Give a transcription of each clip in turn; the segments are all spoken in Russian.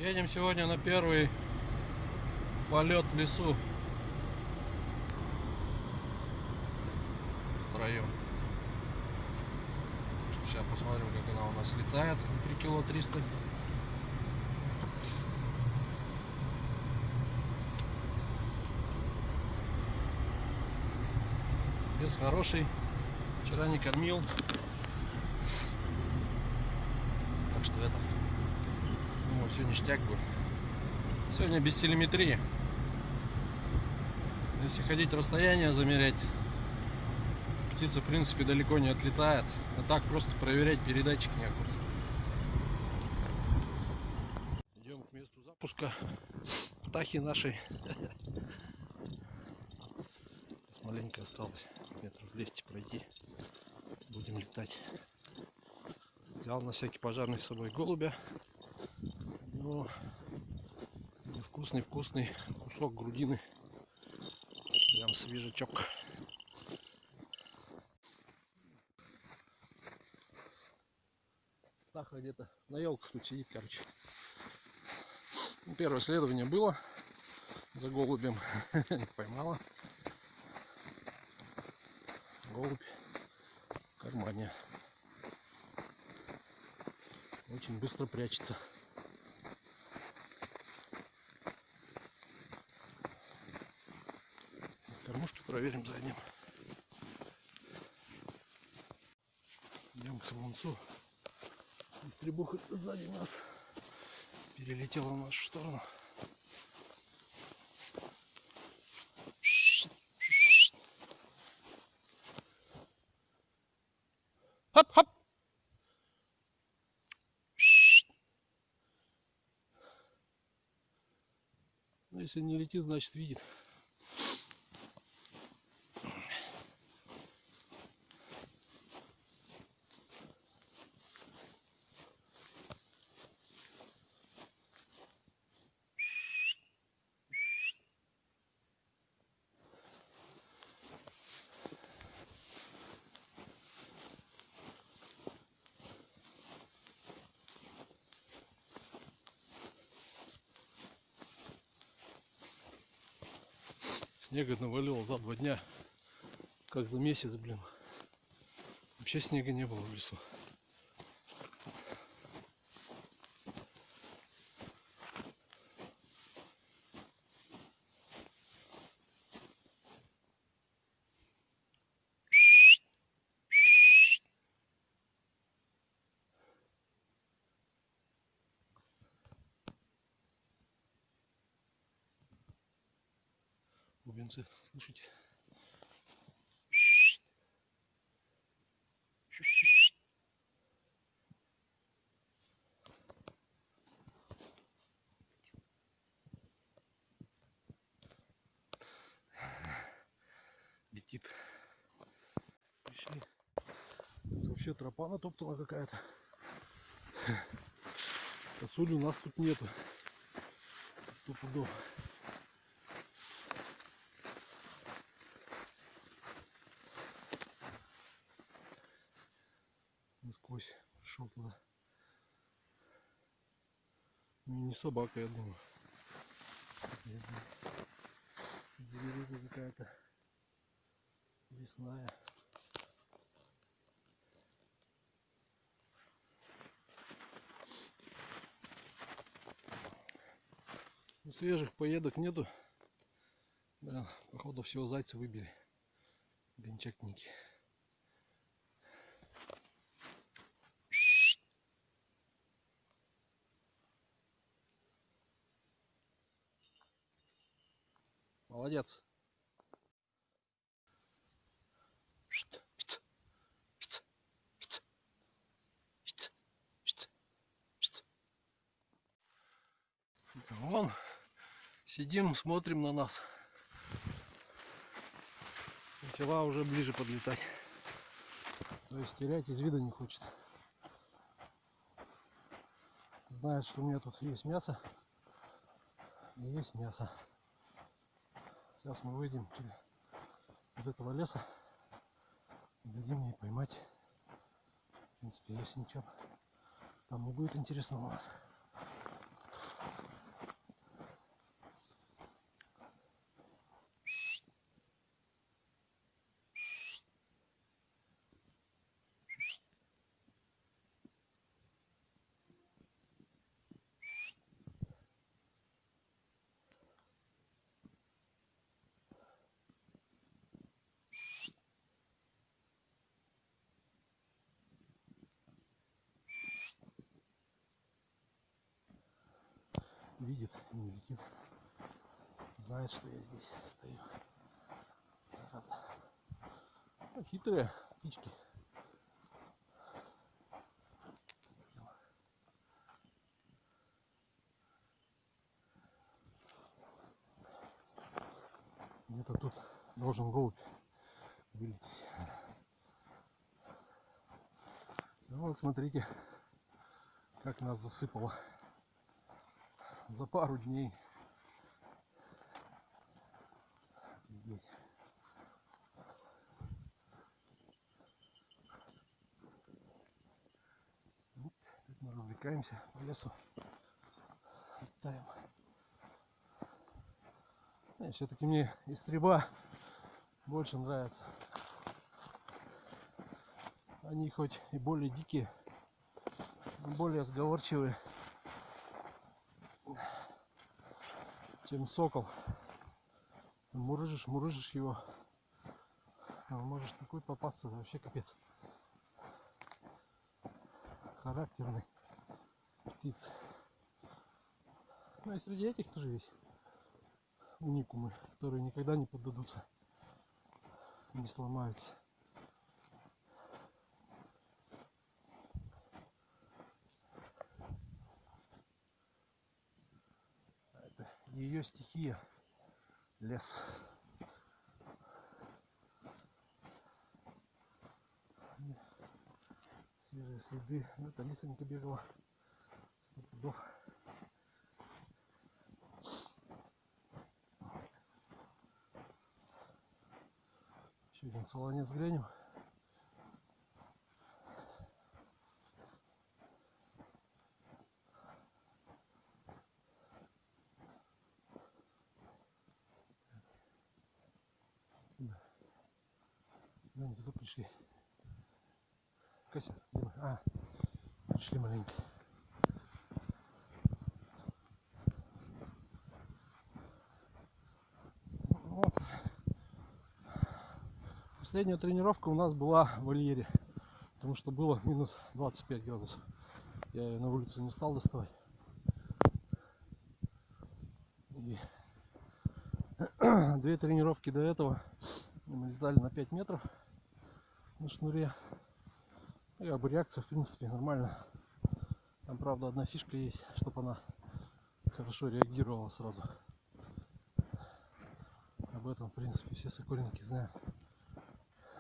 Едем сегодня на первый полет в лесу втроем. Сейчас посмотрим, как она у нас летает. 3 кило 300. Вес хороший. Вчера не кормил. Так что это, думаю, все ништяк будет. Сегодня без телеметрии. Если ходить расстояние замерять, птица в принципе далеко не отлетает. А так просто проверять передатчик некуда. Идем к месту запуска птахи нашей. Маленько осталось, метров 200 пройти. Будем летать. Взял на всякий пожарный с собой голубя. Но вкусный кусок грудины. Прям свежачок. Птаха где-то на елках тут сидит, короче. Первое следование было за голубем. Поймала. Голубь в кармане. Очень быстро прячется. Кормушки проверим задним. Идем к самонцу. Требуха сзади нас перелетела в нашу сторону. Хоп-хоп! Ну, если не летит, значит видит. Снега навалило за 2 дня, как за месяц, блин. Вообще снега не было в лесу. Бубенцы, слушайте. Летит. Пришли. Это вообще тропа натоптана какая-то. Косули у нас тут нету. 100 пудов. Насквозь пришел туда. Ну, не собака, я думаю. Зверюга какая-то лесная. Ну, свежих поедок нету. Да, походу всего зайца выбили. Бенчакники. Молодец. Вон, сидим, смотрим на нас. Начала уже ближе подлетать. То есть терять из вида не хочет. Знает, что у меня тут есть мясо. И есть мясо. Сейчас мы выйдем из этого леса. И дадим ей поймать. В принципе, если ничего там не будет интересного у нас. видит и не летит. Знает, что я здесь стою. Зараза. Ну, хитрые птички. Где-то тут должен голубь вылететь. Ну вот смотрите, как нас засыпало за пару дней. Здесь. Вот, тут мы развлекаемся по лесу. Летаем. Все-таки мне истреба больше нравится. Они хоть и более дикие, но более сговорчивые, чем сокол. Мурыжишь его, а может такой попасться, вообще капец. Характерный птиц. Ну и среди этих тоже есть уникумы, которые никогда не поддадутся, не сломаются. Это ее стихия. Лес. Свежие следы. Ну, это лисонька бегала. 100 пудов. Еще один солонец глянем. Да, не туда пришли. Кася, где мы? А, пришли маленько. Вот. Последняя тренировка у нас была в вольере, потому что было минус 25 градусов. Я ее на улице не стал доставать. И 2 тренировки до этого мы летали на 5 метров на шнуре. И как бы реакция в принципе нормально. Там правда одна фишка есть, чтобы она хорошо реагировала сразу. Об этом в принципе все сокольники знают,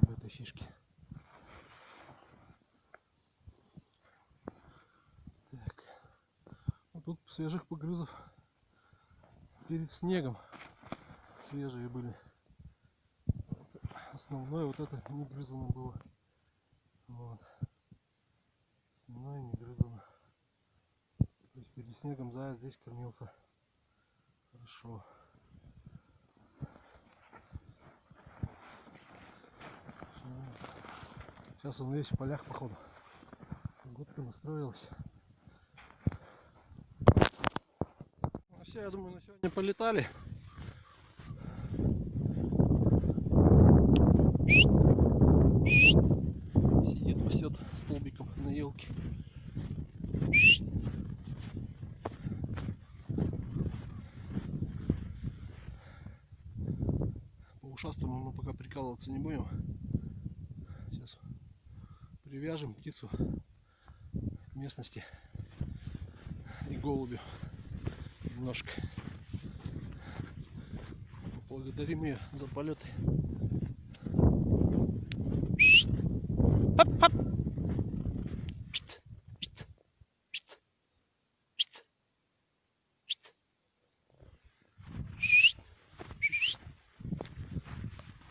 об этой фишке. Так. Ну, тут свежих погрызов перед снегом свежие были. Основное вот это не грызано было. Вот. Основное не грызано. То есть перед снегом заяц здесь кормился хорошо. Сейчас он весь в полях походу. Погодка настроилась. Ну все, я думаю, на сегодня полетали. Сидит, пасет столбиком на елке. По ушастому мы пока прикалываться не будем. Сейчас привяжем птицу к местности и голубю немножко. Благодарим ее за полеты.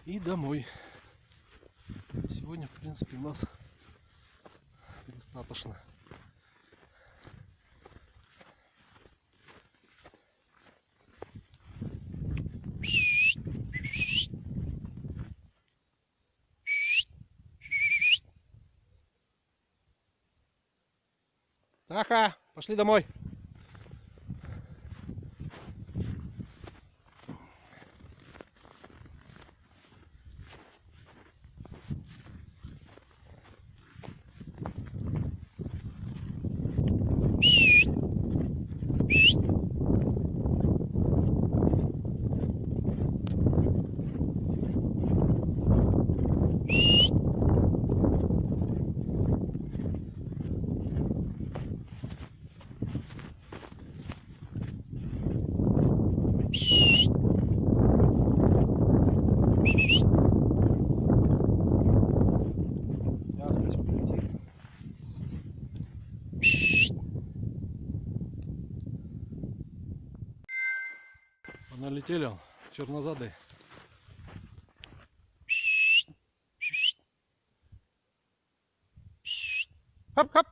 И домой. Сегодня, в принципе, у нас достаточно. Аха, пошли домой. Налетели он, чернозадый. Хоп-хоп.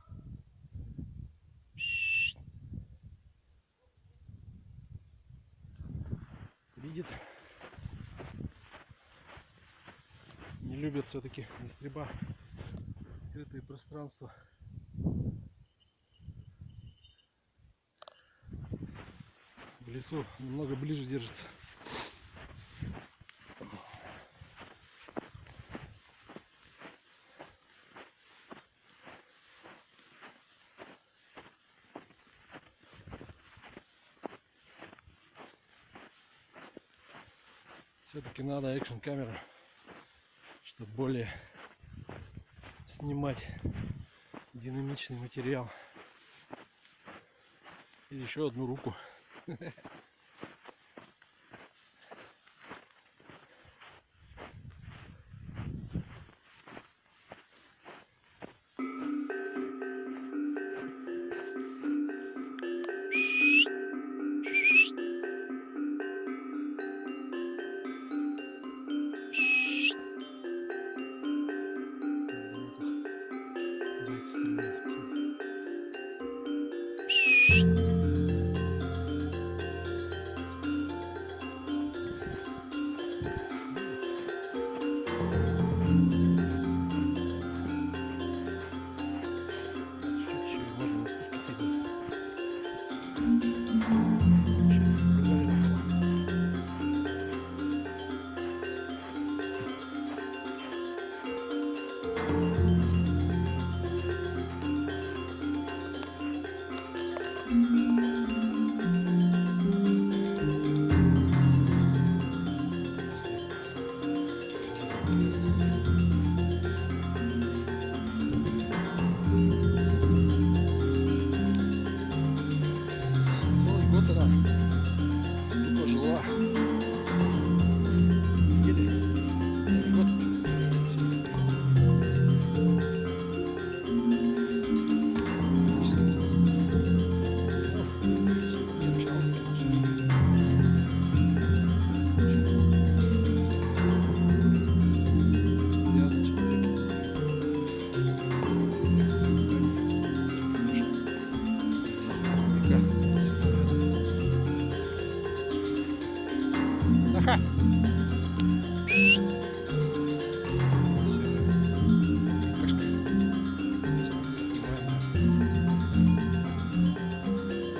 Видит. Не любят все-таки ястреба открытые пространства. В лесу немного ближе держится. Все-таки надо экшн камеру, чтобы более снимать динамичный материал. И еще одну руку.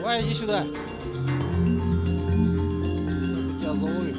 Давай, иди сюда. Тебя заловим.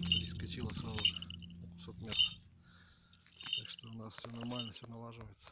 Прискочила сразу же на кусок мяса. Так что у нас все нормально, все налаживается.